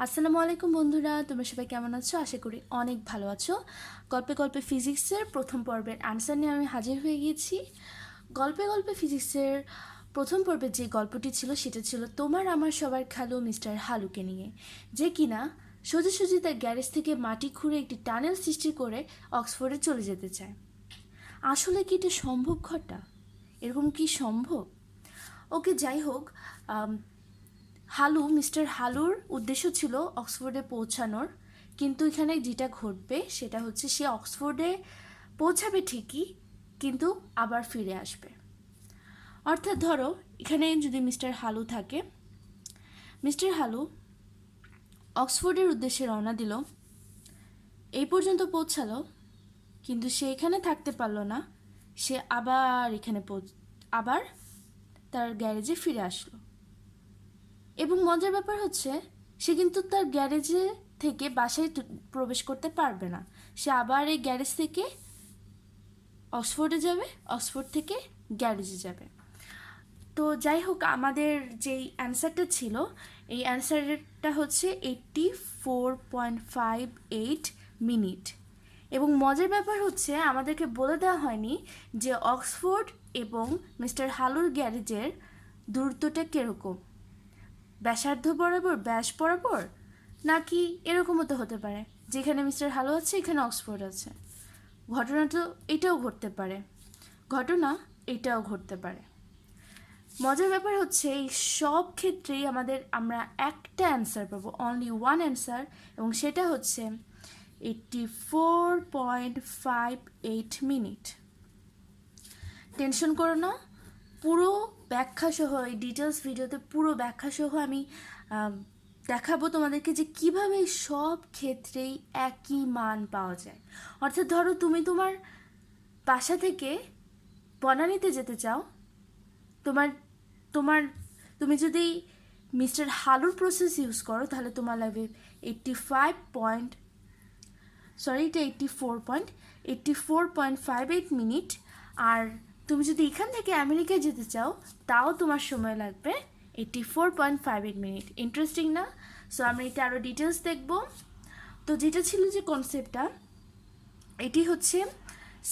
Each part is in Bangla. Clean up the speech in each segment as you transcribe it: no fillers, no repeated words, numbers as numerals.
আসসালামু আলাইকুম বন্ধুরা, তোমরা সবাই কেমন আছো? আশা করি অনেক ভালো আছো। গল্পে গল্পে ফিজিক্সের প্রথম পর্বের অ্যান্সার নিয়ে আমি হাজির হয়ে গিয়েছি। গল্পে গল্পে ফিজিক্সের প্রথম পর্বের যে গল্পটি ছিল সেটা ছিল তোমার আমার সবার খালু মিস্টার হালুকে নিয়ে, যে কিনা সোজাসুজি তার গ্যারেজ থেকে মাটি খুঁড়ে একটি টানেল সৃষ্টি করে অক্সফোর্ডে চলে যেতে চায়। আসলে কি এটা সম্ভব ঘটা? এরকম কি সম্ভব? ওকে, যাই হোক, মিস্টার হালুর উদ্দেশ্য ছিল অক্সফোর্ডে পৌঁছানোর, কিন্তু এখানে যেটা ঘটবে সেটা হচ্ছে সে অক্সফোর্ডে পৌঁছাবে ঠিকই, কিন্তু আবার ফিরে আসবে। অর্থাৎ ধরো, এখানে যদি মিস্টার হালু থাকে, মিস্টার হালু অক্সফোর্ডের উদ্দেশ্যে রওনা দিল, এই পর্যন্ত পৌঁছালো, কিন্তু সে এখানে থাকতে পারলো না। সে আবার তার গ্যারেজে ফিরে আসলো। এবং মজার ব্যাপার হচ্ছে, সে কিন্তু তার গ্যারেজে থেকে বাসায় প্রবেশ করতে পারবে না। সে আবার এই গ্যারেজ থেকে অক্সফোর্ডে যাবে, অক্সফোর্ড থেকে গ্যারেজে যাবে। তো যাই হোক, আমাদের যেই অ্যান্সারটা ছিল, এই অ্যান্সারটা হচ্ছে 84.58 মিনিট। এবং মজার ব্যাপার হচ্ছে, আমাদেরকে বলে দেওয়া হয়নি যে অক্সফোর্ড এবং মিস্টার হালুর গ্যারেজের দূরত্বটা কীরকম, ব্যাসার্ধ বরাবর, ব্যাস বরাবর, নাকি এরকমও তো হতে পারে যেখানে মিস্টার হালু আছে এখানে অক্সফোর্ড আছে। এটাও ঘটতে পারে। মজার ব্যাপার হচ্ছে, এই সব ক্ষেত্রেই আমরা একটা অ্যান্সার পাবো, অনলি ওয়ান অ্যান্সার, এবং সেটা হচ্ছে 84.58 মিনিট। টেনশন করো না, পুরো ব্যাখ্যাসহ এই ডিটেলস ভিডিওতে পুরো ব্যাখ্যাসহ আমি দেখাবো তোমাদেরকে যে কীভাবে সব ক্ষেত্রেই একই মান পাওয়া যায়। অর্থাৎ ধরো, তুমি তোমার বাসা থেকে বনানীতে যেতে চাও, তোমার তুমি যদি মিস্টার হালুর প্রসেস ইউজ করো তাহলে তোমার লাগবে 84.58 মিনিট। আর তুমি যদি এখান থেকে আমেরিকায় যেতে চাও তাও তোমার সময় লাগবে 84.58 মিনিট। ইন্টারেস্টিং না? সো আমরা এটা আরও ডিটেলস দেখব। তো যেটা ছিল যে কনসেপ্টটা, এটি হচ্ছে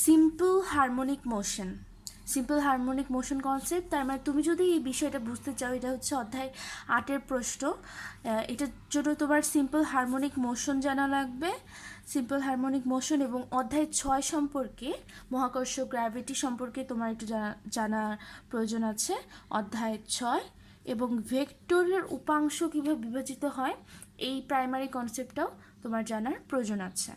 সিম্পল হারমোনিক মোশন কনসেপ্ট। তার মানে তুমি যদি এই বিষয়টা বুঝতে চাও, এটা হচ্ছে অধ্যায় 8-এর প্রশ্ন। এটার জন্য তোমার সিম্পল হারমোনিক মোশন জানা লাগবে, এবং অধ্যায় 6 সম্পর্কে, মহাকর্ষ গ্র্যাভিটি সম্পর্কে তোমার একটু জানার প্রয়োজন আছে, অধ্যায় 6। এবং ভেক্টরের উপাংশ কীভাবে বিভাজিত হয়, এই প্রাইমারি কনসেপ্টটাও তোমার জানার প্রয়োজন আছে।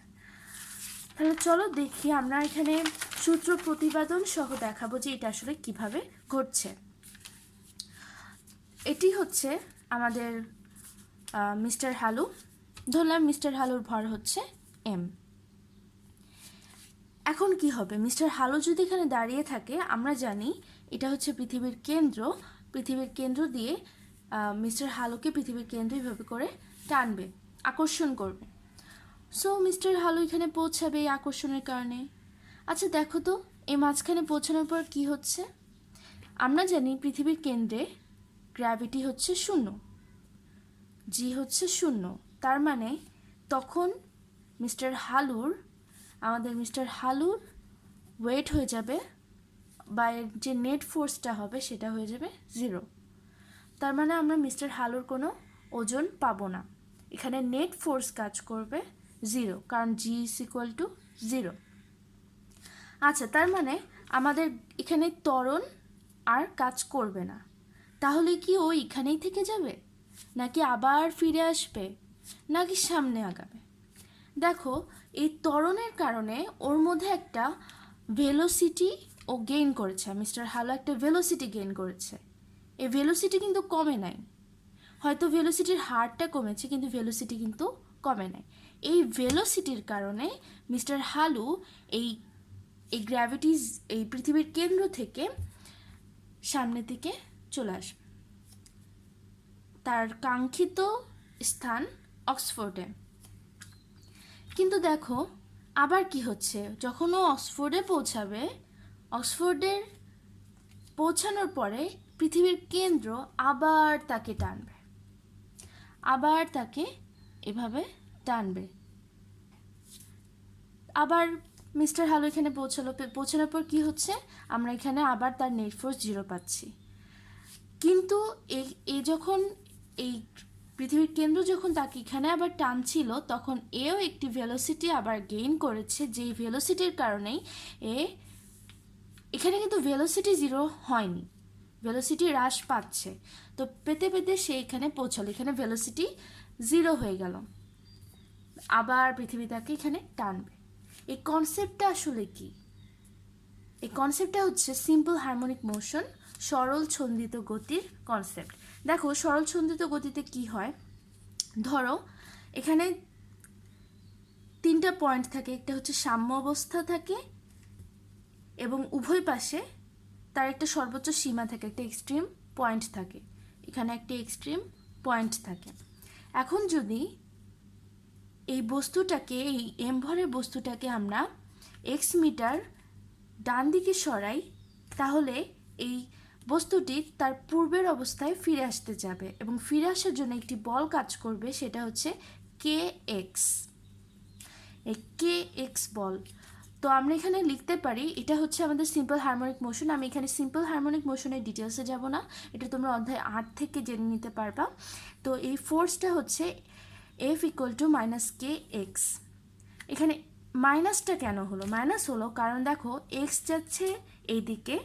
তাহলে চলো দেখি, আমরা এখানে সূত্র প্রতিপাদন সহ দেখাবো যে এটা আসলে কিভাবে ঘটছে। এটি হচ্ছে আমাদের মিস্টার হালু। ধরলাম মিস্টার হালুর ভর হচ্ছে m। এখন কি হবে, মিস্টার হালু যদি এখানে দাঁড়িয়ে থাকে, আমরা জানি এটা হচ্ছে পৃথিবীর কেন্দ্র দিয়ে মিস্টার হালুকে পৃথিবীর কেন্দ্র এভাবে করে টানবে, আকর্ষণ করবে। সো মিস্টার হালু এখানে পৌঁছাবে এই আকর্ষণের কারণে। আচ্ছা দেখো তো, এই মাঝখানে পৌঁছানোর পর কি হচ্ছে। আমরা জানি পৃথিবীর কেন্দ্রে গ্র্যাভিটি হচ্ছে 0, জি হচ্ছে 0। তার মানে তখন আমাদের মিস্টার হালুর ওয়েট হয়ে যাবে, বা এর যে নেট ফোর্সটা হবে সেটা হয়ে যাবে 0। তার মানে আমরা মিস্টার হালুর কোনো ওজন পাবো না, এখানে নেট ফোর্স কাজ করবে 0, কারণ জি ইজ ইকুয়াল টু 0। আচ্ছা, তার মানে আমাদের এখানে ত্বরণ আর কাজ করবে না। তাহলে কি ও এখানেই থেকে যাবে, নাকি আবার ফিরে আসবে, নাকি সামনে আগাবে? দেখো, এই ত্বরণের কারণে ওর মধ্যে একটা ভেলোসিটি ও গেইন করেছে, মিস্টার হালু একটা ভেলোসিটি গেইন করেছে। এই ভেলোসিটি কিন্তু কমে নাই, হয়তো ভেলোসিটির হারটা কমেছে কিন্তু ভেলোসিটি কিন্তু কমে নাই। এই ভেলোসিটির কারণে মিস্টার হালু এই পৃথিবীর কেন্দ্র থেকে সামনের দিকে চলে আসবে, তার কাঙ্ক্ষিত স্থান অক্সফোর্ডে। কিন্তু দেখো আবার কি হচ্ছে, যখন ও অক্সফোর্ডে পৌঁছাবে, অক্সফোর্ডের পৌঁছানোর পরে পৃথিবীর কেন্দ্র আবার তাকে টানবে, আবার তাকে এভাবে টানবে। আবার মিস্টার হ্যালো এখানে পৌঁছানোর পর কি হচ্ছে, আমরা এখানে আবার তার নেট ফোর্স 0 পাচ্ছি। কিন্তু এই যখন এই পৃথিবীর কেন্দ্র যখন তাকে এখানে আবার টানছিল, তখন এও একটি ভেলোসিটি আবার গেইন করেছে, যেই ভেলোসিটির কারণেই এখানে কিন্তু ভেলোসিটি 0 হয়নি, ভেলোসিটি হ্রাস পাচ্ছে। তো পেতে পেতে সে এখানে পৌঁছালো, এখানে ভেলোসিটি 0 হয়ে গেল। আবার পৃথিবী তাকে এখানে টানবে। এই কনসেপ্টটা আসলে কি? এই কনসেপ্টটা হচ্ছে সিম্পল হারমোনিক মোশন, সরল ছন্দিত গতির কনসেপ্ট। দেখো সরল ছন্দিত গতিতে কি হয়, ধরো এখানে 3টা পয়েন্ট থাকে, একটা হচ্ছে সাম্য অবস্থা থাকে এবং উভয় পাশে তার একটা সর্বোচ্চ সীমা থাকে, একটা এক্সট্রিম পয়েন্ট থাকে, এখানে একটা এক্সট্রিম পয়েন্ট থাকে। এখন যদি এই বস্তুটাকে, এই এম ভরের বস্তুটাকে আমরা এক্স মিটার ডান দিকে সরাই, তাহলে এই বস্তুটি তার পূর্বের অবস্থায় ফিরে আসতে যাবে এবং ফিরে আসার জন্য একটি বল কাজ করবে, সেটা হচ্ছে কে এক্স। এই কে এক্স বল। তো আমরা এখানে লিখতে পারি এটা হচ্ছে আমাদের সিম্পল হারমোনিক মোশন। আমি এখানে সিম্পল হারমোনিক মোশনের ডিটেলসে যাব না, এটা তোমরা অধ্যায় 8 থেকে জেনে নিতে পারবা। তো এই ফোর্সটা হচ্ছে F = -kx। এখানে মাইনাসটা কেন হলো? মাইনাস হলো কারণ দেখো এক্স যাচ্ছে এইদিকে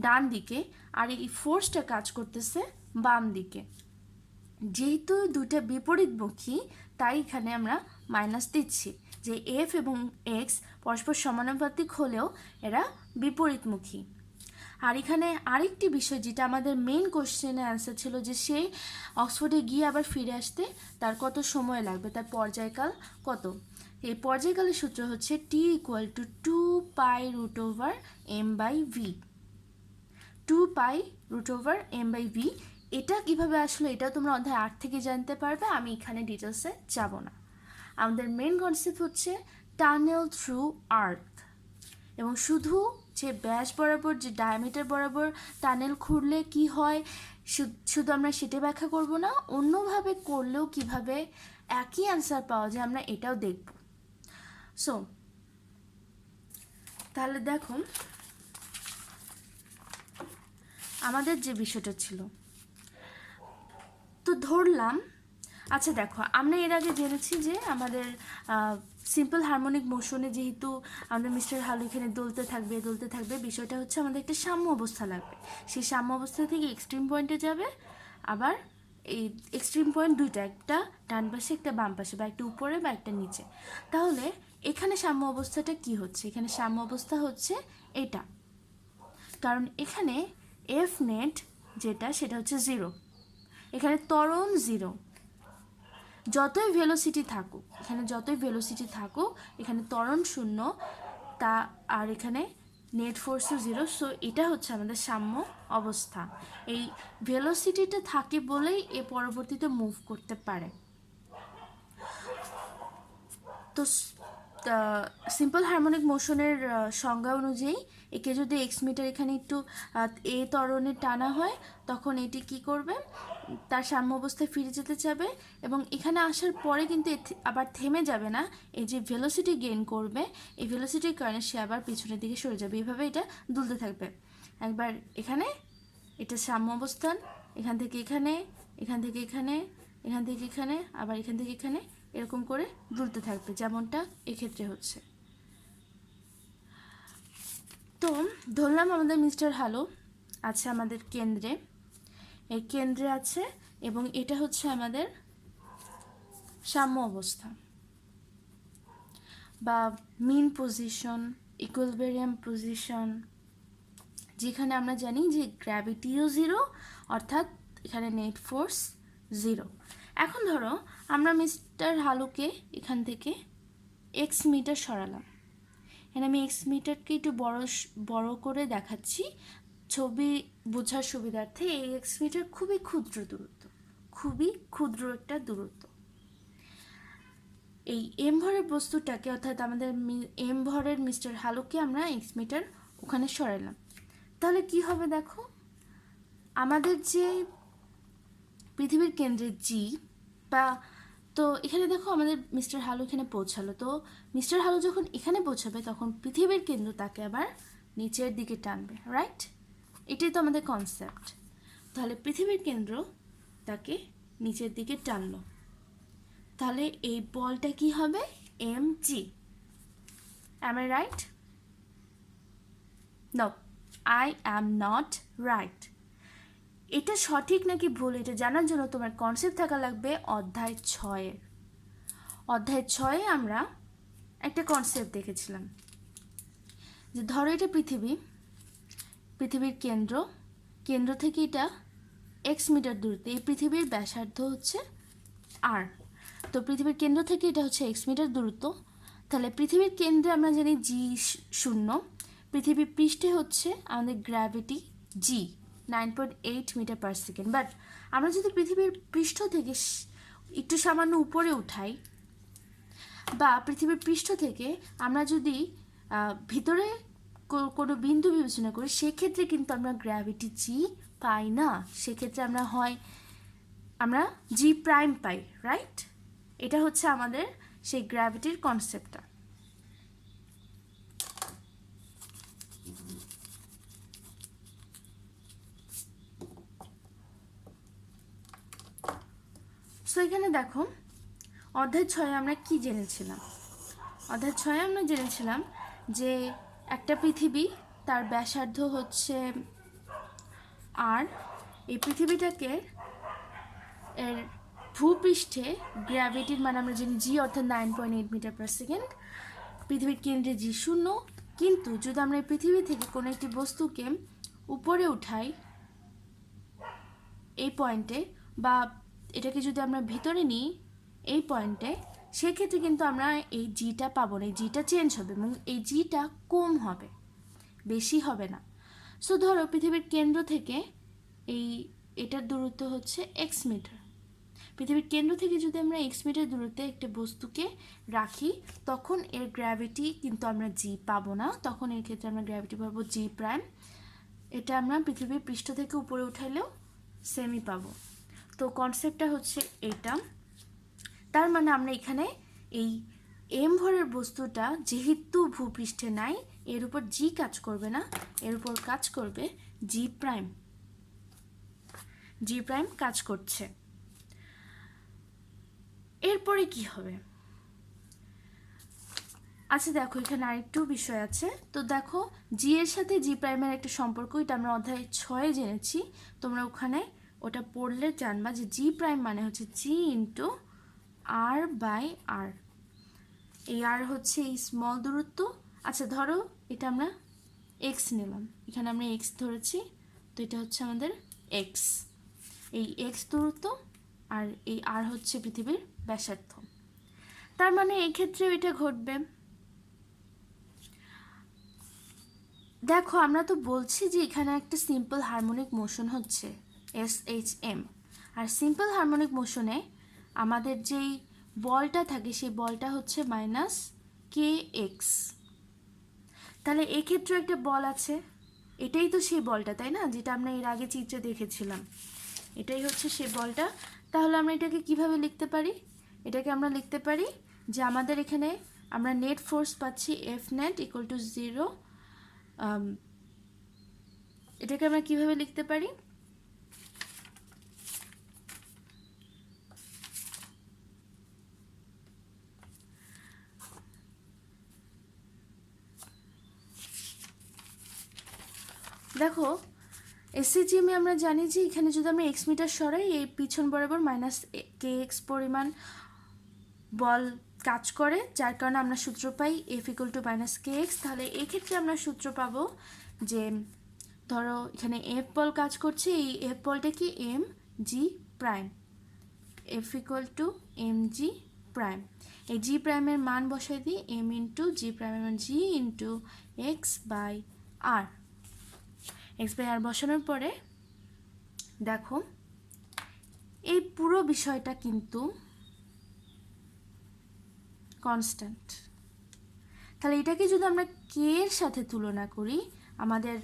ডান দিকে, আর এই ফোর্সটা কাজ করতেছে বাম দিকে। যেহেতু দুইটা বিপরীতমুখী, তাই এখানে আমরা মাইনাস দিচ্ছি, যে এফ এবং এক্স পরস্পর সমানুপাতিক হলেও এরা বিপরীতমুখী। আর এখানে আরেকটি বিষয়, যেটা আমাদের মেইন কোশ্চেনের অ্যান্সার ছিল, যে সে অক্সফোর্ডে গিয়ে আবার ফিরে আসতে তার কত সময় লাগবে, তার পর্যায়কাল কত। এই পর্যায়কালের সূত্র হচ্ছে T = 2π√m/v। 2π√m/v। এটা কিভাবে আসলে, এটা তোমরা অধ্যায় 8 থেকে জানতে পারবে, আমি এখানে ডিটেলসে যাব না। আমাদের মেইন কনসেপ্ট হচ্ছে টানেল থ্রু আর্থ, এবং শুধু যে ব্যাস বরাবর, যে ডায়ামিটার বরাবর টানেল খুঁড়লে কি হয় শুধু আমরা সেটা ব্যাখ্যা করব না, অন্যভাবে করলেও কিভাবে একই অ্যান্সার পাওয়া যায় আমরা এটাও দেখব। সো তাহলে দেখো আমাদের যে বিষয়টা ছিল, তো ধরলাম, আচ্ছা দেখো আমরা এর আগে জেনেছি যে আমাদের সিম্পল হারমোনিক মোশনে যেহেতু আমাদের মিস্টার হ্যালো এখানে দুলতে থাকবে, বিষয়টা হচ্ছে আমাদের একটা সাম্য অবস্থা লাগবে। সেই সাম্য অবস্থা থেকে এক্সট্রিম পয়েন্টে যাবে, আবার এই এক্সট্রিম পয়েন্ট দুইটা, একটা ডান পাশে একটা বাম পাশে, বা একটা উপরে বা একটা নিচে। তাহলে এখানে সাম্য অবস্থাটা কি হচ্ছে? এখানে সাম্য অবস্থা হচ্ছে এটা, কারণ এখানে এফ নেট যেটা, সেটা হচ্ছে 0, এখানে ত্বরণ 0। যতই ভেলোসিটি থাকুক, এখানে ত্বরণ 0, তা আর এখানে নেট ফোর্সও 0। সো এটা হচ্ছে আমাদের সাম্য অবস্থা। এই ভেলোসিটিটা থাকে বলেই এ পরবর্তীতে মুভ করতে পারে। তো সিম্পল হারমোনিক মোশনের সংজ্ঞা অনুযায়ী একে যদি এক্স মিটার এখানে একটু এ ত্বরণে টানা হয়, তখন এটি কি করবে, তার সাম্য অবস্থায় ফিরে যেতে চাবে, এবং এখানে আসার পরে কিন্তু আবার থেমে যাবে না, এই যে ভেলোসিটি গেইন করবে, এই ভেলোসিটির কারণে সে আবার পিছনের দিকে সরে যাবে, এইভাবে এটা দুলতে থাকবে। একবার এখানে এটা সাম্য অবস্থান, এখান থেকে এখানে, এখান থেকে এখানে, এখান থেকে এখানে, আবার এখান থেকে এখানে, এরকম করে দুলতে থাকবে, যেমনটা এক্ষেত্রে হচ্ছে। তো ধরলাম আমাদের মিস্টার হ্যালো আছে আমাদের কেন্দ্রে, এই কেন্দ্রে আছে, এবং এটা হচ্ছে আমাদের সাম্য অবস্থা বা মিন পজিশন, ইকুইলিব্রিয়াম পজিশন, যেখানে আমরা জানি যে গ্র্যাভিটিও 0, অর্থাৎ এখানে নেট ফোর্স 0। এখন ধরো আমরা মিস্টার হ্যালোকে এখান থেকে এক্স মিটার সরালাম। এখানে আমি এক্স মিটারকে একটু বড় করে দেখাচ্ছি ছবি বোঝার সুবিধার্থে। এই এক্স মিটার খুবই ক্ষুদ্র একটা দূরত্ব। এই এম ভরের বস্তুটাকে, অর্থাৎ আমাদের এম ভরের মিস্টার হ্যালোকে আমরা এক্স মিটার ওখানে সরালাম। তাহলে কি হবে দেখো, আমাদের যে পৃথিবীর কেন্দ্রে জি, বা তো এখানে দেখো আমাদের মিস্টার হালু এখানে পৌঁছালো। তো মিস্টার হালু যখন এখানে পৌঁছাবে তখন পৃথিবীর কেন্দ্র তাকে আবার নিচের দিকে টানবে, রাইট? এটাই তো আমাদের কনসেপ্ট। তাহলে পৃথিবীর কেন্দ্র তাকে নিচের দিকে টানলো, তাহলে এই বলটা কি হবে? mg। am I right? no, I am not right। এটা সঠিক নাকি ভুল এটা জানার জন্য তোমার কনসেপ্ট থাকা লাগবে অধ্যায় 6-এর। অধ্যায় 6-এ আমরা একটা কনসেপ্ট দেখেছিলাম যে ধরো এটা পৃথিবীর কেন্দ্র থেকে এটা x মিটার দূরত্বে, এই পৃথিবীর ব্যাসার্ধ হচ্ছে r। তো পৃথিবীর কেন্দ্র থেকে এটা হচ্ছে x মিটার দূরত্ব। তাহলে পৃথিবীর কেন্দ্রে আমরা জানি g0, পৃথিবীর পৃষ্ঠে হচ্ছে আমাদের gravity g 9.8 metre per second. But আমরা যদি পৃথিবীর পৃষ্ঠ থেকে একটু সামান্য উপরে উঠাই বা পৃথিবীর পৃষ্ঠ থেকে আমরা যদি ভিতরে কোনো বিন্দু বিবেচনা করি, সেক্ষেত্রে কিন্তু আমরা গ্র্যাভিটি জি পাই না। সেক্ষেত্রে আমরা জি প্রাইম পাই, রাইট? এটা হচ্ছে আমাদের সেই গ্র্যাভিটির কনসেপ্টটা। সো এখানে দেখো অধ্যায় 6-এ আমরা কি জেনেছিলাম? অধ্যায় 6-এ আমরা জেনেছিলাম যে একটা পৃথিবী, তার ব্যাসার্ধ হচ্ছে আর, এই পৃথিবীটাকে এর ভূপৃষ্ঠে গ্র্যাভিটির মানে আমরা জানি জি অর্থাৎ 9.8 মিটার পার সেকেন্ড, পৃথিবীর কেন্দ্রে g0। কিন্তু যদি আমরা এই পৃথিবী থেকে কোনো একটি বস্তুকে উপরে উঠাই এই পয়েন্টে, বা এটাকে যদি আমরা ভিতরে নিই এই পয়েন্টে, সেক্ষেত্রে কিন্তু আমরা এই জিটা পাবো না, এই জিটা চেঞ্জ হবে এবং এই জিটা কম হবে, বেশি হবে না। সো ধরো পৃথিবীর কেন্দ্র থেকে এটার দূরত্ব হচ্ছে এক্স মিটার। পৃথিবীর কেন্দ্র থেকে যদি আমরা এক্স মিটার দূরত্বে একটা বস্তুকে রাখি, তখন এর গ্র্যাভিটি কিন্তু আমরা জি পাবো না, তখন এর ক্ষেত্রে আমরা গ্র্যাভিটি পাবো জি প্রাইম। এটা আমরা পৃথিবীর পৃষ্ঠ থেকে উপরে উঠাইলেও সেমই পাবো। তো কনসেপ্টটা হচ্ছে এটা। তার মানে আমরা এখানে এই এম ভরের বস্তুটা যেহেতু ভূপৃষ্ঠে নাই, এর উপর জি কাজ করবে না, এর উপর কাজ করবে জি প্রাইম। জি প্রাইম কাজ করছে। এরপরে কি হবে? আচ্ছা দেখো এখানে আরেকটু বিষয় আছে। তো দেখো জি এর সাথে জি প্রাইমের একটা সম্পর্ক, এটা আমরা অধ্যায় 6-এ জেনেছি। তোমরা ওখানে ওটা পড়লে জানবা যে জি প্রাইম মানে হচ্ছে জি ইন্টু আর বাই আর। এই আর হচ্ছে এই স্মল দূরত্ব। আচ্ছা ধরো এটা আমরা এক্স নিলাম, এখানে আমরা এক্স ধরেছি, তো এটা হচ্ছে আমাদের এক্স, এই এক্স দূরত্ব, আর এই আর হচ্ছে পৃথিবীর ব্যাসার্ধ। তার মানে এই ক্ষেত্রেও এটা ঘটবে। দেখো আমরা তো বলছি যে এখানে একটা সিম্পল হারমোনিক মোশন হচ্ছে SHM, আর সিম্পল হারমোনিক মোশনে আমাদের যেই বলটা থাকে সেই বলটা হচ্ছে -kx। তাহলে এক্ষেত্রে একটা বল আছে, এটাই তো সেই বলটা, তাই না? যেটা আমরা এর আগে চিত্রে দেখেছিলাম, এটাই হচ্ছে সেই বলটা। তাহলে আমরা এটাকে কিভাবে লিখতে পারি? এটাকে আমরা লিখতে পারি যে আমাদের এখানে আমরা নেট ফোর্স পাচ্ছি F net = 0। এটাকে আমরা কিভাবে লিখতে পারি? দেখো SHM-এ আমরা জানি যে এখানে যদি আমরা x মিটার সরাই, এই পিছন বরাবর -kx পরিমাণ বল কাজ করে, যার কারণে আমরা সূত্র পাই F = -kx। তাহলে এই ক্ষেত্রে আমরা সূত্র পাবো যে ধরো এখানে F বল কাজ করছে, এই F বলটা কি mg prime, F = mg prime. এই g প্রাইমের মান বসাই দিই m × g প্রাইমের মান g × x/r। x/r বসানোর পরে দেখো এই পুরো বিষয়টা কিন্তু কনস্ট্যান্ট। তাহলে এটাকে যদি আমরা কে এর সাথে তুলনা করি, আমাদের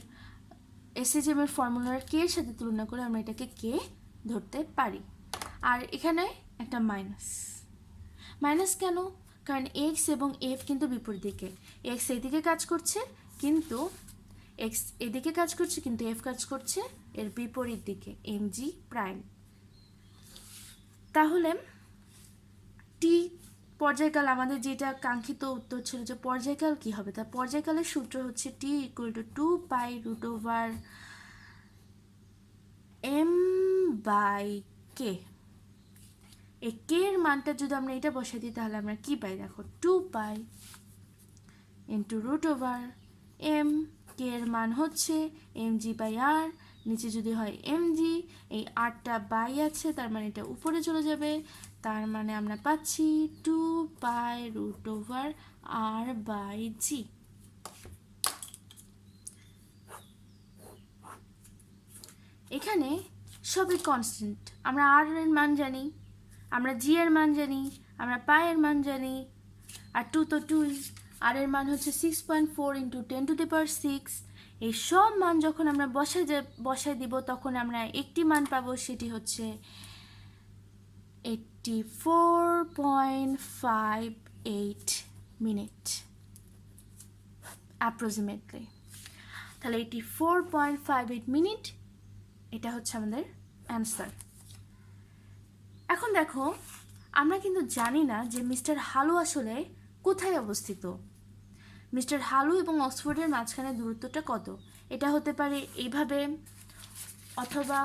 SHM এর ফর্মুলার কে এর সাথে তুলনা করে আমরা এটাকে কে ধরতে পারি। আর এখানে একটা মাইনাস, মাইনাস কেন? কারণ এক্স এবং এফ কিন্তু বিপরীত দিকে, এক্স এদিকে কাজ করছে কিন্তু এক্স এদিকে কাজ করছে কিন্তু এফ কাজ করছে এর বিপরীত দিকে, এম জি প্রাইম। তাহলে টি পর্যায়কাল, আমাদের যেটা কাঙ্ক্ষিত উত্তর ছিল যে পর্যায়কাল কি হবে, তা পর্যায়কালের সূত্র হচ্ছে T equal two 2π√ওভার M by কে। এই কে এর মানটা যদি আমরা এটা বসাই দিই তাহলে আমরা কি পাই দেখো, 2π ইন্টু √ওভার এম, কে এর মান হচ্ছে mg/r, নিচে যদি হয় mg, এই আরটা বাই আছে তার মানে এটা উপরে চলে যাবে, তার মানে আমরা পাচ্ছি 2π√r/g। এখানে সবই কনস্ট্যান্ট, আমরা আর এর মান জানি, আমরা জি এর মান জানি, আমরা পাই এর মান জানি, আর টু তো টুই, আর এর মান হচ্ছে 6.4 ইন্টু 10⁶। এই সব মান যখন আমরা বসাই দিব তখন আমরা একটি মান পাবো, সেটি হচ্ছে 84.58 মিনিট অ্যাপ্রক্সিমেটলি। তাহলে 84.58 মিনিট, এটা হচ্ছে আমাদের অ্যান্সার। এখন দেখো, আমরা কিন্তু জানি না যে মিস্টার হালু আসলে কোথায় অবস্থিত। মিস্টার হালু এবং অক্সফোর্ডের মাঝখানে দূরত্বটা কত? এটা হতে পারে এইভাবে, অথবা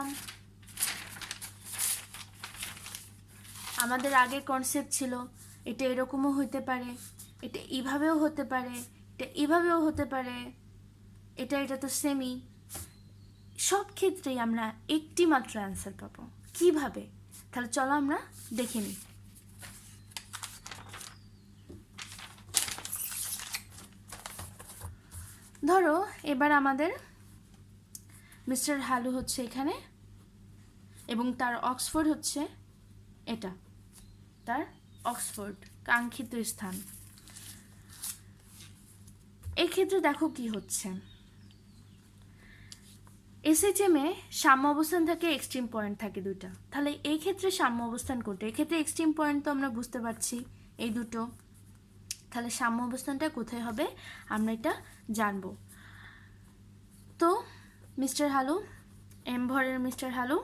আমাদের আগের কনসেপ্ট ছিল এটা এরকমও হতে পারে, এটা এইভাবেও হতে পারে, এটা এইভাবেও হতে পারে, এটা তো সেমি। সব ক্ষেত্রেই আমরা একটি মাত্র অ্যান্সার পাবো। কিভাবে? তাহলে চলো আমরা দেখে নিই। ধরো এবার আমাদের মিস্টার হালু হচ্ছে এখানে এবং তার অক্সফোর্ড হচ্ছে এটা, তার অক্সফোর্ড কাঙ্ক্ষিত স্থান। এই ক্ষেত্রে দেখো কি হচ্ছে, এসএইচএম এ সাম্য অবস্থান থাকে, এক্সট্রিম পয়েন্ট থাকে দুটা। তাহলে এই ক্ষেত্রে সাম্য অবস্থান কোনটা? এক্ষেত্রে এক্সট্রিম পয়েন্ট তো আমরা বুঝতে পারছি এই দুটো, তাহলে সাম্য অবস্থানটা কোথায় হবে আমরা এটা জানবো। তো মিস্টার হালু, এম ভরের মিস্টার হালু,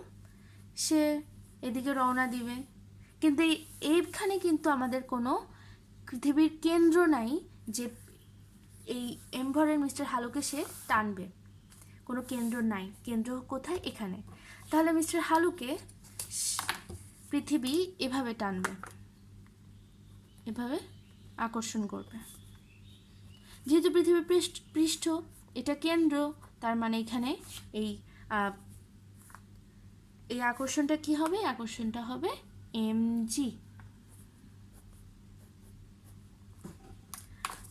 সে এদিকে রওনা দিবে, কিন্তু এইখানে কিন্তু আমাদের কোনো পৃথিবীর কেন্দ্র নাই যে এই এম ভরের মিস্টার হালুকে সে টানবে, কোনো কেন্দ্র নাই। কেন্দ্র কোথায়? এখানে। তাহলে মিস্টার হালুকে পৃথিবী এভাবে টানবে, এভাবে আকর্ষণ করবে। যেহেতু পৃথিবীর পৃষ্ঠ এটা কেন্দ্র, তার মানে এখানে এই আকর্ষণটা কি হবে? আকর্ষণটা হবে mg।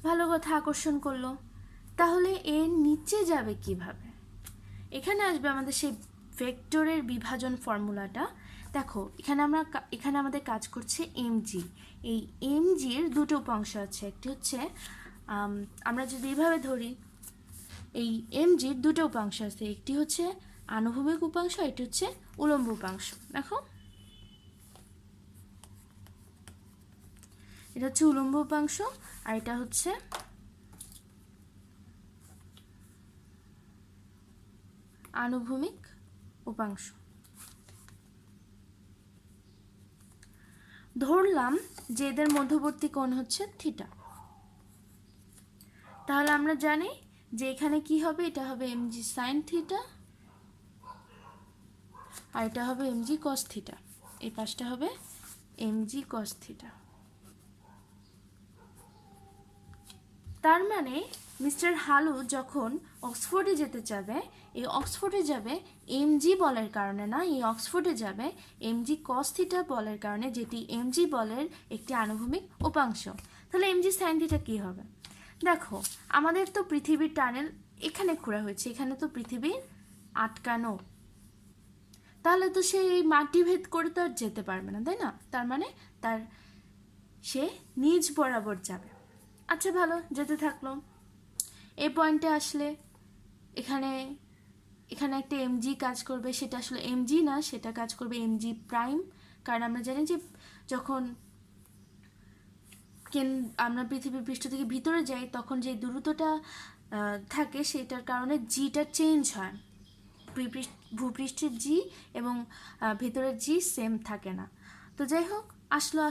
ভালো কথা, আকর্ষণ করলো। তাহলে এর নিচে যাবে কিভাবে? এখানে আসবে আমাদের সেই ভেক্টরের বিভাজন ফর্মুলাটা। দেখো এখানে আমাদের কাজ করছে mg। এই mgর দুটো উপাংশ আছে, একটি হচ্ছে আমরা যদি এইভাবে ধরি, এই mgর দুটো উপাংশ আছে, একটি হচ্ছে আনুভূমিক উপাংশ, এটি হচ্ছে উলম্ব উপাংশ। দেখো এটা হচ্ছে উলম্ব উপাংশ আর এটা হচ্ছে আনুভূমিক উপাংশ। ধরলাম যে এদের মধ্যবর্তী কোণ হচ্ছে থিটা। তাহলে আমরা জানি যে এখানে কি হবে, এটা হবে mg sin থিটা আর এটা হবে mg cos থিটা, এই পাশটা হবে mg cos থিটা। তার মানে মিস্টার হালু যখন অক্সফোর্ডে যেতে চাবে, এই অক্সফোর্ডে যাবে mg বলের কারণে না, এই অক্সফোর্ডে যাবে mg cos থিটা বলের কারণে, যেটি mg বলের একটি আনুভূমিক উপাংশ। তাহলে mg sin থিটা কি হবে? দেখো আমাদের তো পৃথিবীর টানেল এখানে খোঁড়া হয়েছে, এখানে তো পৃথিবীর আটকানো, তাহলে তো সে এই মাটি ভেদ করে তো আর যেতে পারবে না, তাই না? তার মানে সে নিচ বরাবর যাবে। আচ্ছা ভালো, যেতে থাকলো। এই পয়েন্টে আসলে এখানে একটা mg কাজ করবে, সেটা আসলে mg না, সেটা কাজ করবে mg প্রাইম, কারণ আমরা জানি যে যখন আমরা পৃথিবীর পৃষ্ঠ থেকে ভিতরে যাই তখন যে দূরত্বটা থাকে সেটার কারণে জিটা চেঞ্জ হয়। ভূপৃষ্ঠের জি এবং ভিতরের জি সেম থাকে না। তো যাই হোক, আসলো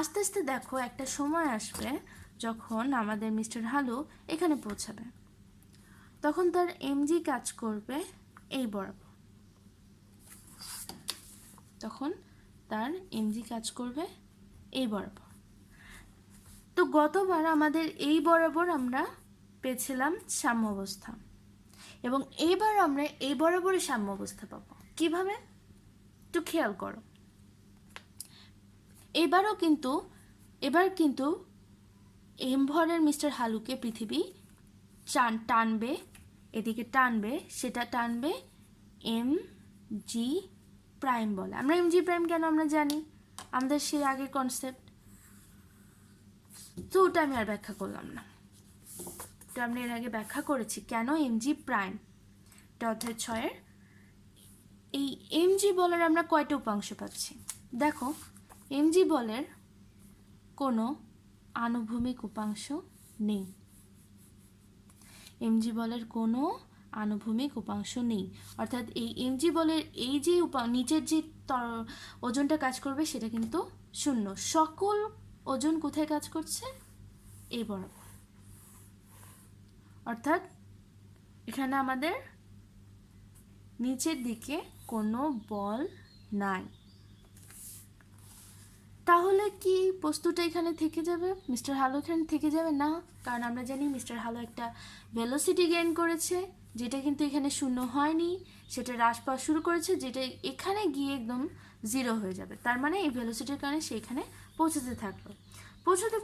আস্তে আস্তে দেখো একটা সময় আসবে যখন আমাদের মিস্টার হালু এখানে পৌঁছাবে, তখন তার এমজি কাজ করবে এই বরাবর। তখন তার এমজি কাজ করবে এই বরাবর। তো গতবার আমাদের এই বরাবর আমরা পেয়েছিলাম সাম্য অবস্থা, এবং এইবার আমরা এই বরাবরই সাম্য অবস্থা পাবো। কিভাবে একটু খেয়াল করো। এবার কিন্তু এম ভরের মিস্টার হালুকে পৃথিবী টানবে, এদিকে টানবে, সেটা টানবে এম জি প্রাইম বলে। আমরা এম জি প্রাইম কেন আমরা জানি, আমাদের সেই আগের কনসেপ্ট, তো ওটা আমি আর ব্যাখ্যা করলাম না। তো আমরা এর আগে ব্যাখ্যা করেছি কেন এম জি প্রাইম। এটা অধ্যায় 6-এর। এই এম জি বলের আমরা কয়টা উপাংশ পাচ্ছি দেখো। এম জি বলের কোনো আনুভূমিক উপাংশ নেই। এমজি বলের কোনো আনুভূমিক উপাংশ নেই, অর্থাৎ এই এমজি বলের এই যে নিচের যে ওজনটা কাজ করবে সেটা কিন্তু শূন্য। সকল ওজন কোথায় কাজ করছে? এই বরাবর। অর্থাৎ এখানে আমাদের নিচের দিকে কোনো বল নাই। তাহলে কি বস্তুটা এখানে থেকে যাবে? মিস্টার হালু এখানে থেকে যাবে না, কারণ আমরা জানি মিস্টার হালু একটা ভেলোসিটি গেইন করেছে, যেটা কিন্তু এখানে শূন্য হয়নি, সেটা হ্রাস পাওয়া শুরু করেছে, যেটা এখানে গিয়ে একদম জিরো হয়ে যাবে। তার মানে এই ভেলোসিটির কারণে সে এখানে পৌঁছাতে থাকলো। পৌঁছাতে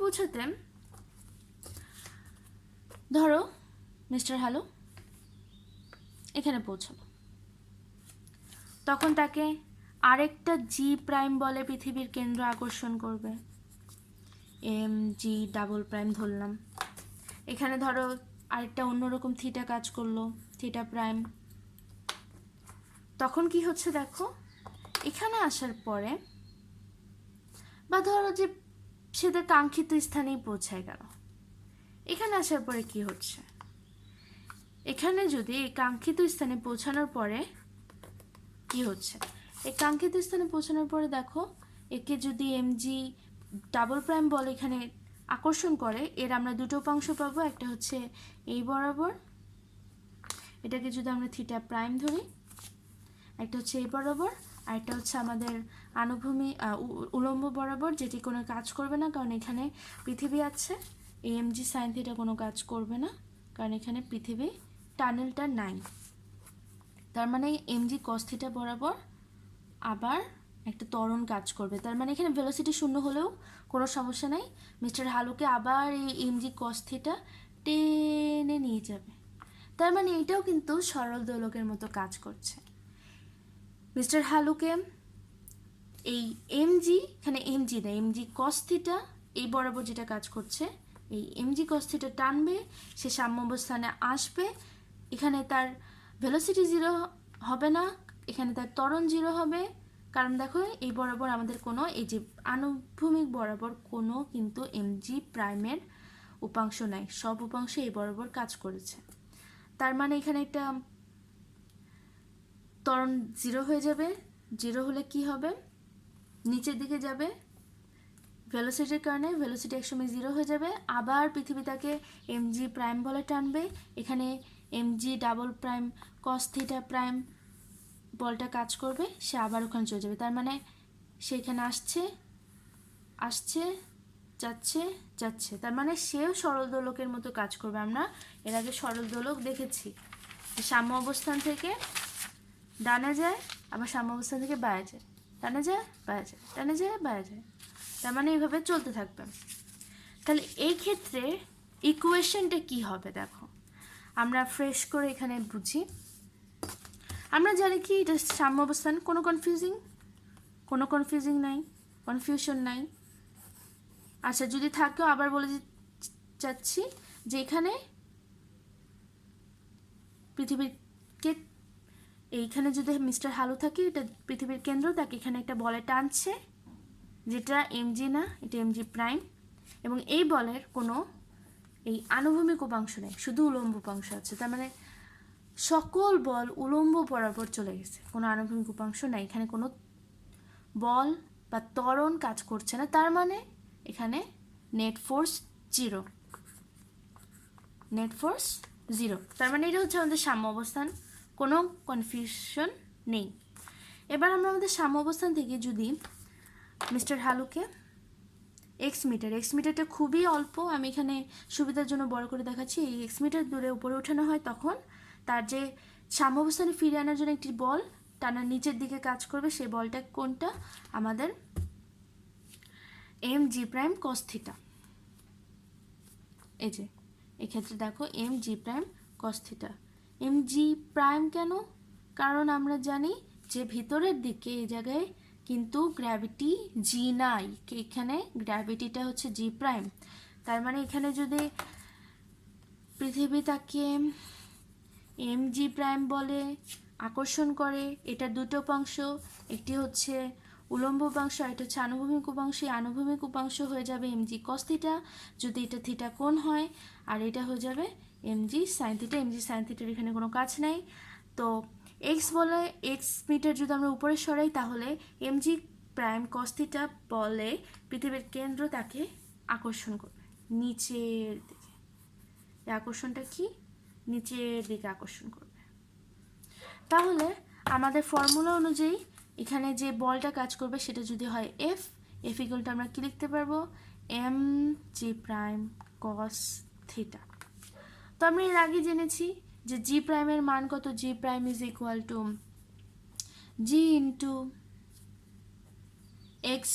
ধরো মিস্টার হালু এখানে পৌঁছালো, তখন তাকে আরেকটা জি প্রাইম বলে পৃথিবীর কেন্দ্র আকর্ষণ করবে। এম জি ডাবল প্রাইম ধরলাম। এখানে ধরো আরেকটা অন্যরকম থিটা কাজ করলো, থিটা প্রাইম। তখন কি হচ্ছে দেখো, এখানে আসার পরে বা ধরো যে সেটা কাঙ্ক্ষিত স্থানেই পৌঁছায় গেল। এখানে আসার পরে কি হচ্ছে, এখানে যদি এই কাঙ্ক্ষিত স্থানে পৌঁছানোর পরে কি হচ্ছে, এই কাঙ্ক্ষিত স্থানে পৌঁছানোর পরে দেখো একে যদি এমজি ডাবল প্রাইম বল এখানে আকর্ষণ করে, এর আমরা দুটো উপাংশ পাবো। একটা হচ্ছে এই বরাবর, এটাকে যদি আমরা থিটা প্রাইম ধরি, একটা হচ্ছে এই বরাবর, আর একটা হচ্ছে আমাদের উলম্ব বরাবর, যেটি কোনো কাজ করবে না কারণ এখানে পৃথিবী আছে। এই এমজি সাইন থিটা কোনো কাজ করবে না কারণ এখানে পৃথিবী টানেলটা নাই। তার মানে এমজি কস থিটা বরাবর আবার একটা ত্বরণ কাজ করবে। তার মানে এখানে ভেলোসিটি শূন্য হলেও কোনো সমস্যা নাই, মিস্টার হালুকে আবার এই এমজি কস থিটা টেনে নিয়ে যাবে। তার মানে এটাও কিন্তু সরল দোলকের মতো কাজ করছে। মিস্টার হালুকে এই এমজি, এখানে এমজি না, এমজি কস থিটা এই বরাবর যেটা কাজ করছে, এই এমজি কস থিটা টানবে, সে সাম্য অবস্থানে আসবে। এখানে তার ভেলোসিটি জিরো হবে না, এখানে তার ত্বরণ জিরো হবে, কারণ দেখো এই বরাবর আমাদের কোনো, এই যে আনুভূমিক বরাবর কোনো কিন্তু এমজি প্রাইমের উপাংশ নাই, সব উপাংশ এই বরাবর কাজ করেছে। তার মানে এখানে একটা ত্বরণ জিরো হয়ে যাবে। জিরো হলে কি হবে, নিচের দিকে যাবে, ভেলোসিটির কারণে ভেলোসিটি একসময় জিরো হয়ে যাবে। আবার পৃথিবী তাকে এমজি প্রাইম বলে টানবে, এখানে MG double prime cos theta prime বলটা কাজ করবে, সে আবার ওখানে চলে যাবে। তার মানে সেখানে আসছে যাচ্ছে, তার মানে সেও সরল দোলকের মতো কাজ করবে। আমরা এর আগে সরল দোলক দেখেছি, সাম্য অবস্থান থেকে ডানে যায়, আবার সাম্য অবস্থান থেকে বায়ে যায়, টানে যায় বায়ে যায়, টানে যায় বায়ে যায়। তার মানে এইভাবে চলতে থাকবে। তাহলে এই ক্ষেত্রে ইকুয়েশনটা কি হবে দেখো, আমরা ফ্রেশ করে এখানে বুঝি। আমরা জানি কি এটা সাম্য অবস্থান, কোনো কনফিউজিং নাই, কনফিউশন নাই। আচ্ছা যদি থাকেও আবার বলে যাচ্ছি যে এখানে পৃথিবীকে, এইখানে যদি মিস্টার হালু থাকে, এটা পৃথিবীর কেন্দ্র, তাকে এখানে একটা বলে টানছে, যেটা এমজি না, এটা এমজি প্রাইম। এবং এই বলের কোনো এই আনুভূমিক উপাংশ নেই, শুধু উলম্ব উপাংশ আছে। তার মানে সকল বল উলম্ব বরাবর চলে গেছে, কোনো আনুভূমিক উপাংশ নাই, এখানে কোনো বল বা ত্বরণ কাজ করছে না। তার মানে এখানে নেট ফোর্স 0, নেট ফোর্স 0। তার মানে এটা হচ্ছে আমাদের সাম্য অবস্থান, কোনো কনফিউশন নেই। এবার আমরা আমাদের সাম্য অবস্থান থেকে যদি মিস্টার হালুকে এক্স মিটারটা খুবই অল্প, আমি এখানে সুবিধার জন্য বড় করে দেখাচ্ছি। এই এক্স মিটার দূরে উপরে ওঠানো হয়, তখন তার যে সাম্য অবস্থানে ফিরে আনার জন্য একটি বল টানার নিচের দিকে কাজ করবে, সেই বলটা কোনটা? আমাদের m g prime cos theta. এই যে এক্ষেত্রে দেখো m g prime cos theta. M g prime কেন? কারণ আমরা জানি যে ভিতরের দিকে এই জায়গায় কিন্তু গ্র্যাভিটি জি নাই, এখানে গ্র্যাভিটিটা হচ্ছে জি প্রাইম। তার মানে এখানে যদি পৃথিবী তাকে এম জি প্রাইম বলে আকর্ষণ করে, এটা দুটো উপাংশ, একটি হচ্ছে উলম্ব উপাংশ আর এটা হচ্ছে আনুভূমিক উপাংশ। আনুভূমিক উপাংশ হয়ে যাবে এম জি কস থিটা যদি এটা থিটা কোণ হয়, আর এটা হয়ে যাবে m g sine theta. M g sine থিটার এখানে কোনো কাজ নেই। তো এক্স বলে এক্স মিটার যদি আমরা উপরে সরাই, তাহলে m g prime cos theta বলে পৃথিবীর কেন্দ্র তাকে আকর্ষণ করবে নিচের দিকে। এই আকর্ষণটা কি? নিচের দিকে আকর্ষণ করবে। তাহলে আমাদের ফর্মুলা অনুযায়ী এখানে যে বলটা কাজ করবে সেটা যদি হয় এফ, এফ ইকুয়ালটা আমরা কি লিখতে পারবো? M g prime cos theta. তো আমরা এর আগে জেনেছি যে জি প্রাইমের মান কত? G prime is equal to g into x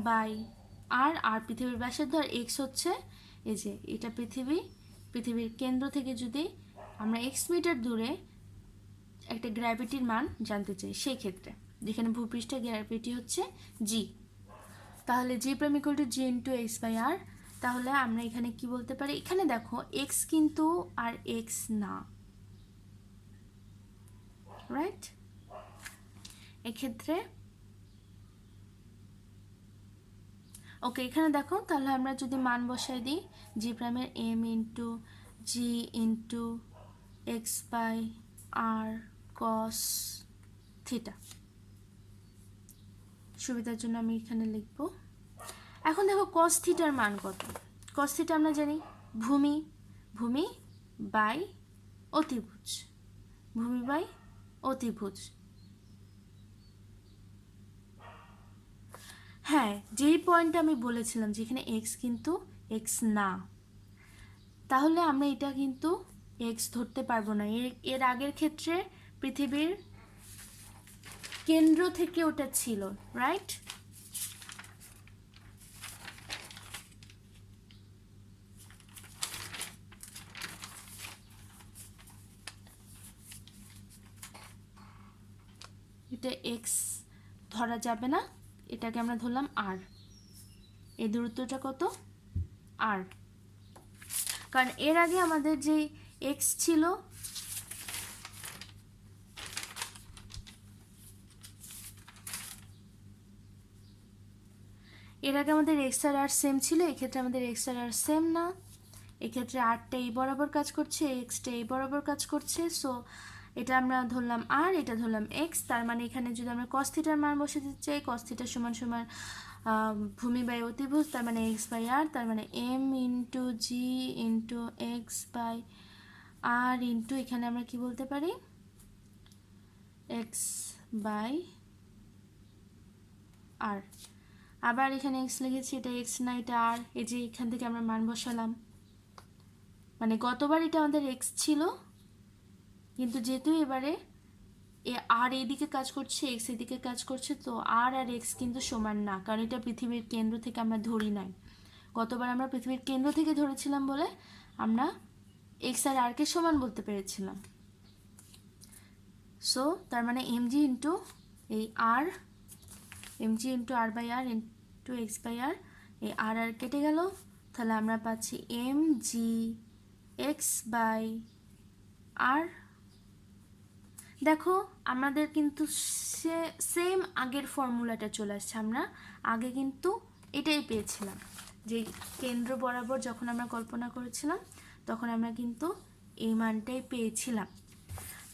by R. R পৃথিবীর ব্যাসার্ধ, আর এক্স হচ্ছে এই যে এটা পৃথিবীর কেন্দ্র থেকে যদি আমরা এক্স মিটার দূরে একটা গ্র্যাভিটির মান জানতে চাই, সেই ক্ষেত্রে যেখানে ভূপৃষ্ঠের গ্র্যাভিটি হচ্ছে জি, তাহলে g prime equal to g into x by R. তাহলে আমরা এখানে কি বলতে পারি? এখানে দেখো এক্স কিন্তু আর এক্স না, রাইট? এক্ষেত্রে ওকে, এখানে দেখো তাহলে আমরা যদি মান বসাই দিই জি প্রাইমের m into g into x by r cos theta, সুবিধার জন্য আমি এখানে লিখব। এখন দেখো কস থিটার মান কত? কস থিটা আমরা জানি ভূমি বাই অতিভুজ, ভূমি বাই অতিভুজ। হ্যাঁ, যেই পয়েন্টটা আমি বলেছিলাম যেখানে এক্স কিন্তু এক্স না, তাহলে আমরা এটা কিন্তু এক্স ধরতে পারবো না। এর আগের ক্ষেত্রে পৃথিবীর কেন্দ্র থেকে ওটা ছিল, রাইট? এটা এক্স ধরা যাবে না, এটাকে আমরা ধরলাম আর। এই দূরত্বটা কত? আর। কারণ এর আগে আমাদের যে এক্স ছিল এর আগে আমাদের এক্স আর আর সেম ছিল, এক্ষেত্রে আমাদের এক্স আর আর সেম না। এক্ষেত্রে আরটা এই বরাবর কাজ করছে, এক্সটা এই বরাবর কাজ করছে। সো এটা আমরা ধরলাম আর, এটা ধরলাম এক্স। তার মানে এখানে যদি আমরা কস থিটার মান বসে দিতে চাই, কস থিটা সমান সমান ভূমি বাই অতিভুজ, তার মানে এক্স বাই আর, তার মানে m into g into x by R into এখানে আমরা কি বলতে পারি? X by r. আবার এখানে এক্স লিখেছি, এটা এক্স না, এটা আর। এই যে এখান থেকে আমরা মান বসালাম, মানে গতবার এটা আমাদের এক্স ছিল, কিন্তু যেহেতু এবারে আর এইদিকে কাজ করছে, এক্স এদিকে কাজ করছে, তো আর আর এক্স কিন্তু সমান না, কারণ এটা পৃথিবীর কেন্দ্র থেকে আমরা ধরি নাই। গতবার আমরা পৃথিবীর কেন্দ্র থেকে ধরেছিলাম বলে আমরা এক্স আর আরকে সমান বলতে পেরেছিলাম। সো তার মানে এমজি ইন্টু এই R, mg into R by R into x by R, এই আর আর কেটে গেল, তাহলে আমরা পাচ্ছি m g x by R. দেখো আমাদের কিন্তু সেম আগের ফর্মুলাটা চলে আসছে, আমরা আগে কিন্তু এটাই পেয়েছিলাম, যে কেন্দ্র বরাবর যখন আমরা কল্পনা করেছিলাম তখন আমরা কিন্তু এই মানটাই পেয়েছিলাম।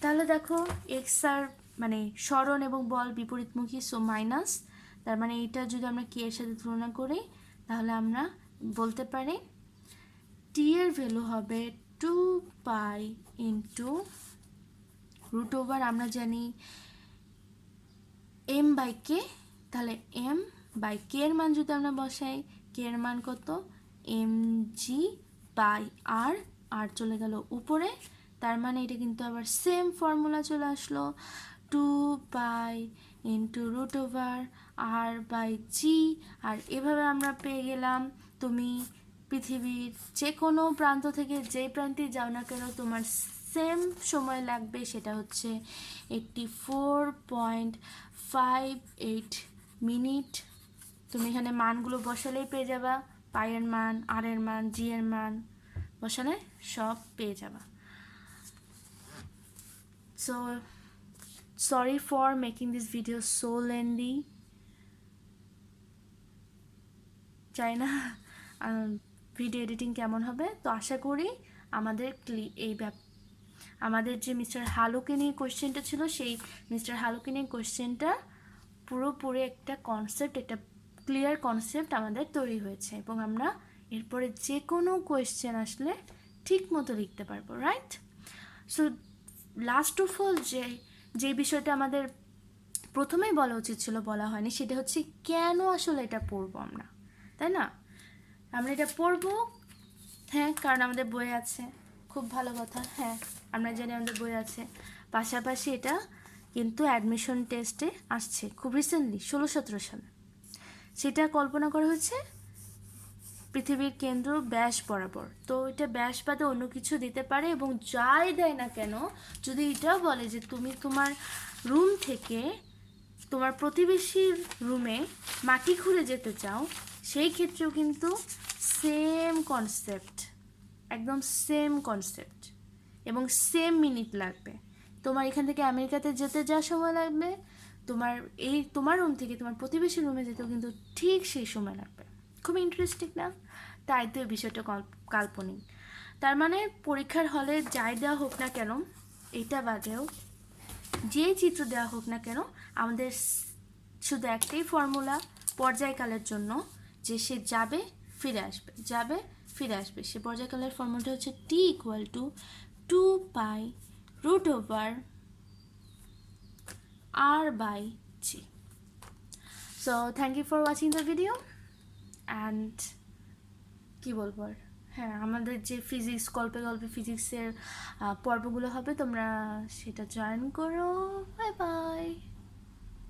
তাহলে দেখো এক্স আর মানে সরণ এবং বল বিপরীতমুখী, সো মাইনাস, তার মানে এইটা যদি আমরা কে এর সাথে তুলনা করি তাহলে আমরা বলতে পারি টি এর ভ্যালু হবে 2 পাই ইন্টু রুট ওভার, আমরা জানি এম বাই কে, তাহলে এম বাই কে এর মান যদি আমরা বসাই, কে এর মান কত, এম জি বাই আর, আর চলে গেল উপরে, তার মানে এটা কিন্তু আবার সেম ফর্মুলা চলে আসলো, 2 pi into root over R by g. আর এভাবে আমরা পেয়ে গেলাম তুমি পৃথিবীর যে কোনো প্রান্ত থেকে যেই প্রান্তে যাও না কেন তোমার সেম সময় লাগবে, সেটা হচ্ছে 84.58 মিনিট। তুমি এখানে মানগুলো বসালেই পেয়ে যাবা, পায়ের মান, আর এর মান, জি এর মান বসালে সব পেয়ে যাবা। So sorry for making this video so lengthy, চাই না ভিডিও এডিটিং কেমন হবে। তো আশা করি আমাদের আমাদের যে মিস্টার হালুকে নিয়ে কোয়েশ্চেনটা ছিল, সেই মিস্টার হালুকে নিয়ে কোয়েশ্চেনটা পুরোপুরি একটা কনসেপ্ট, একটা ক্লিয়ার কনসেপ্ট আমাদের তৈরি হয়েছে, এবং আমরা এরপরে যে কোনো কোয়েশ্চেন আসলে ঠিক মতো লিখতে পারবো, right? So last of all যে বিষয়টা আমাদের প্রথমেই বলা উচিত ছিল, বলা হয়নি, সেটা হচ্ছে কেন আসলে এটা পড়বো আমরা, তাই না? আমরা এটা পড়বো, হ্যাঁ, কারণ আমাদের বই আছে, খুব ভালো কথা, হ্যাঁ আমরা জানি আমাদের বই আছে, পাশাপাশি এটা কিন্তু অ্যাডমিশন টেস্টে আসছে খুব রিসেন্টলি 16-17 সালে, সেটা কল্পনা করা হয়েছে পৃথিবীর কেন্দ্র ব্যাস বরাবর। তো এটা ব্যাস বাদে অন্য কিছু দিতে পারে, এবং যাই দেয় না কেন, যদি এটাও বলে যে তুমি তোমার রুম থেকে তোমার প্রতিবেশীর রুমে মাটি খুঁড়ে যেতে চাও, সেই ক্ষেত্রেও কিন্তু সেম কনসেপ্ট, একদম সেম কনসেপ্ট, এবং সেম মিনিট লাগবে। তোমার এখান থেকে আমেরিকাতে যেতে যা সময় লাগবে, তোমার রুম থেকে তোমার প্রতিবেশীর রুমে যেতেও কিন্তু ঠিক সেই সময় লাগবে। খুব ইন্টারেস্টিং না? তাই তো এই বিষয়টা কাল্পনিক। তার মানে পরীক্ষার হলে যাই দেওয়া হোক না কেন, এটা বাদেও যে চিত্র দেওয়া হোক না কেন, আমাদের শুধু একটাই ফর্মুলা পর্যায়কালের জন্য, যে সে যাবে ফিরে আসবে, যাবে ফিরে আসবে। সে পর্যায়কালের ফর্মুলাটা হচ্ছে T equal to 2 pi root over R by g. So thank you for watching the video, and কী বলবো আর, হ্যাঁ আমাদের যে ফিজিক্স গল্পে গল্পে ফিজিক্সের পর্বগুলো হবে, তোমরা সেটা জয়েন করো। Bye bye.